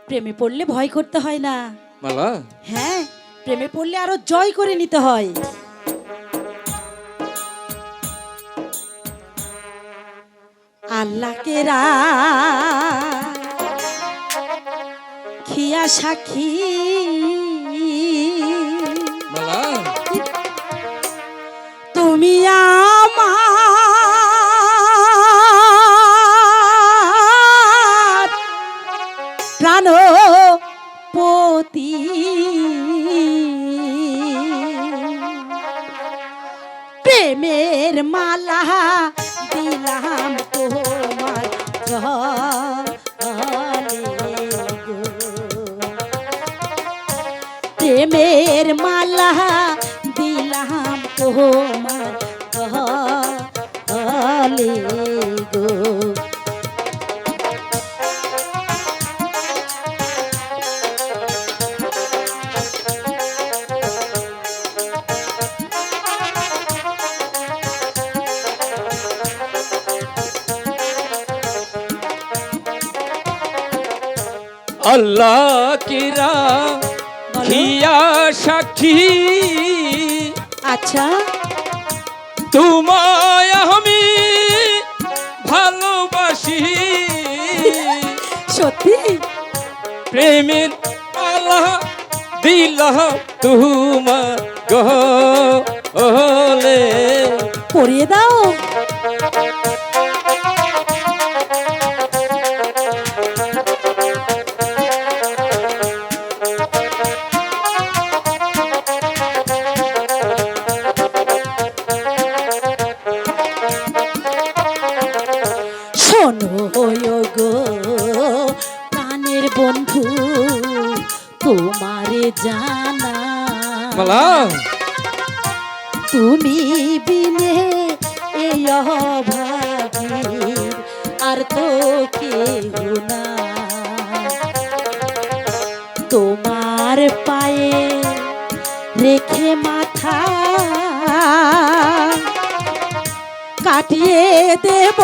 প্রেমে পড়লে ভয় করতে হয় না মালা। হ্যাঁ, প্রেমে পড়লে আরো জয় করে নিতে হয়। আল্লাহকে খিয়া সাক্ষী মালা। তুমি আমার প্রাণপতি, প্রেমের মালা দিলাম তোমার গলে গো। প্রেমের মালা দিলাম তোমার গলে গো। আল্লাহ কিরা খিয়া সাক্ষী, আচ্ছা তোমায় আমি ভালোবাসি। সত্যি প্রেমের আল্লাহ দিলাম তোমার গলে। পরিয়ে দাও। শোনো গো প্রাণের বন্ধু, তোমারে জানা মালা। তুমি বিনে এই অভাগীর আর তো কেহ না। তোমার পায়ে রেখে মাথা কাটিয়ে দেব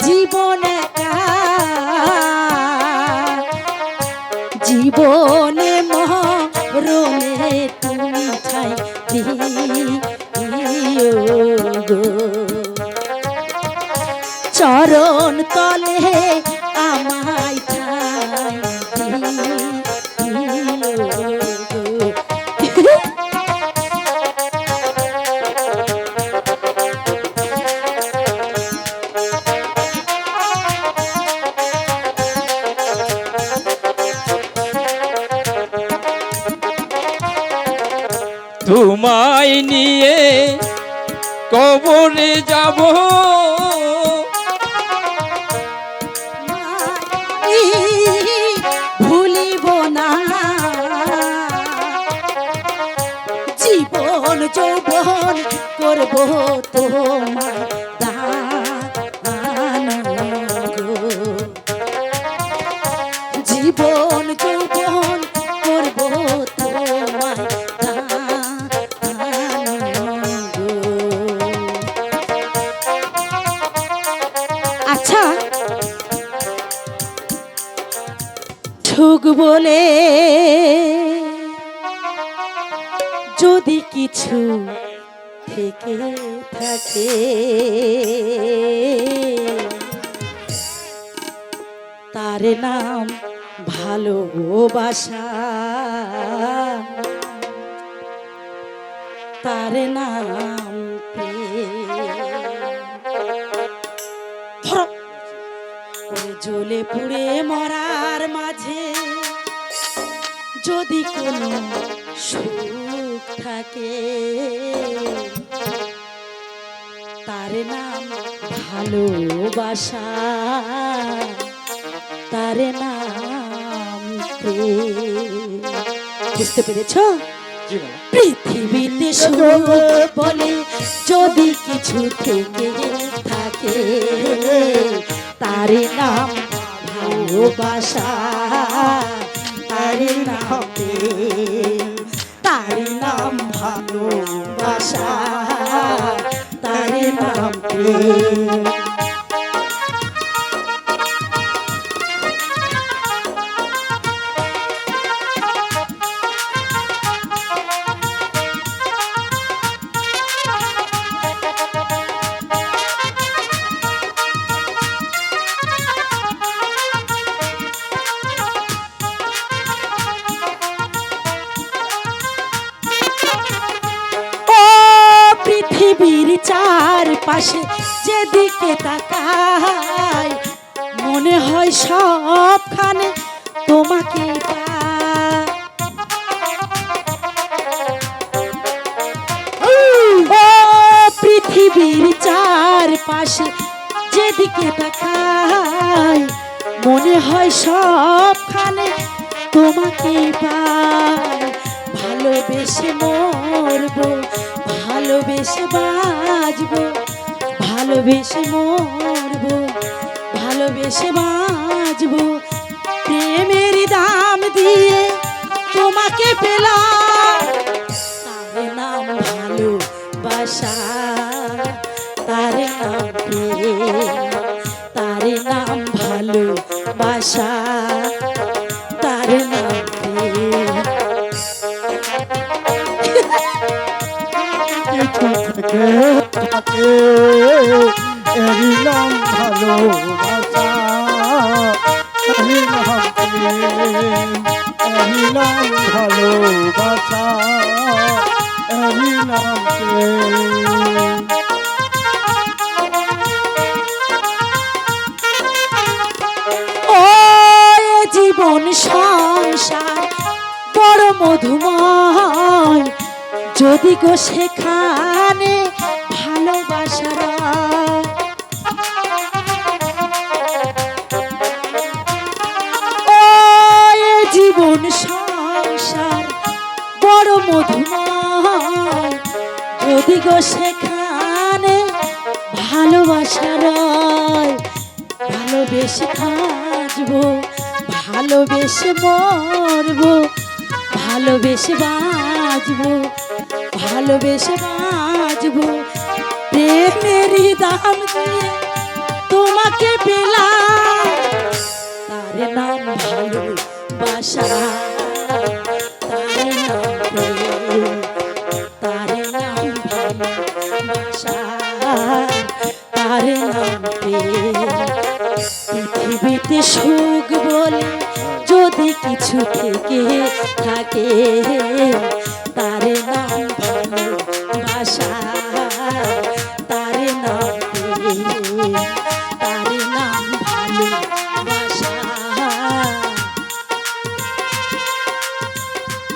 জীবন একা। জীবনে মরণে তুমি ঠাই দিও গো। চরণ তলে আমায় ঠাই দিও গো। তোমায় নিয়ে কবরে যাব, ভুলিব না। জীবন যৌবন করব তোমার দান গো। জীবন যৌবন করব তোমার দান গো। আচ্ছা সুখ বলে যদি কিছু থেকে থাকে, তার নাম ভালোবাসা, তার নাম ধরো জ্বলে পুড়ে মরার মাঝে যদি কোনো সুখ থাকে, তার নাম ভালোবাসা, তার নাম প্রেম। বুঝতে পেরেছো? পৃথিবীতে সুখ বলে যদি কিছু থেকে থাকে, তার নাম ভালোবাসা, তার নাম প্রেম, তার নাম ভালোবাসা, তার নাম প্রেম। পৃথিবীর চারপাশে যেদিকে তাকাই মনে হয় সবখানে তোমাকে পাই। ও পৃথিবীর চারপাশে যেদিকে তাকাই মনে হয় সবখানে তোমাকে পাই। ভালোবেসে মরবো, ভালোবেসে বাঁচবো, ভালোবেসে মরবো, ভালোবেসে বাঁচবো। প্রেমের দাম দিয়ে তোমাকে পেলাম, তার নাম ভালোবাসা, তার নাম প্রেম, তার নাম ভালোবাসা, তার নাম প্রেম। কিছু থেকে থাকে এরই নাম ভালোবাসা, এরই নাম প্রেম, এরই নাম ভালোবাসা, এরই নাম প্রেম। ও এ জীবন সংসার বড় মধুময়, যদি গো সেখানে ভালোবাসার ও এ জীবন সংসার বড় মধুময়, যদি গো সেখানে ভালোবাসার ভালোবেসে থাকবো, ভালোবেসে মরবো, ভালোবেসে বাঁচবো, ভালোবেসে বাঁচবো। প্রেমের দাম দিয়ে তোমাকে পেলাম, তার নাম ভালোবাসা, তার নাম প্রেম, তার নাম ভালোবাসা, তার নাম প্রেম। পৃথিবীতে সুখ বলে যদি কিছু থেকে থাকে, তার নাম ভালোবাসা, তার নাম প্রেম, তার নাম ভালোবাসা,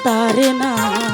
তার নাম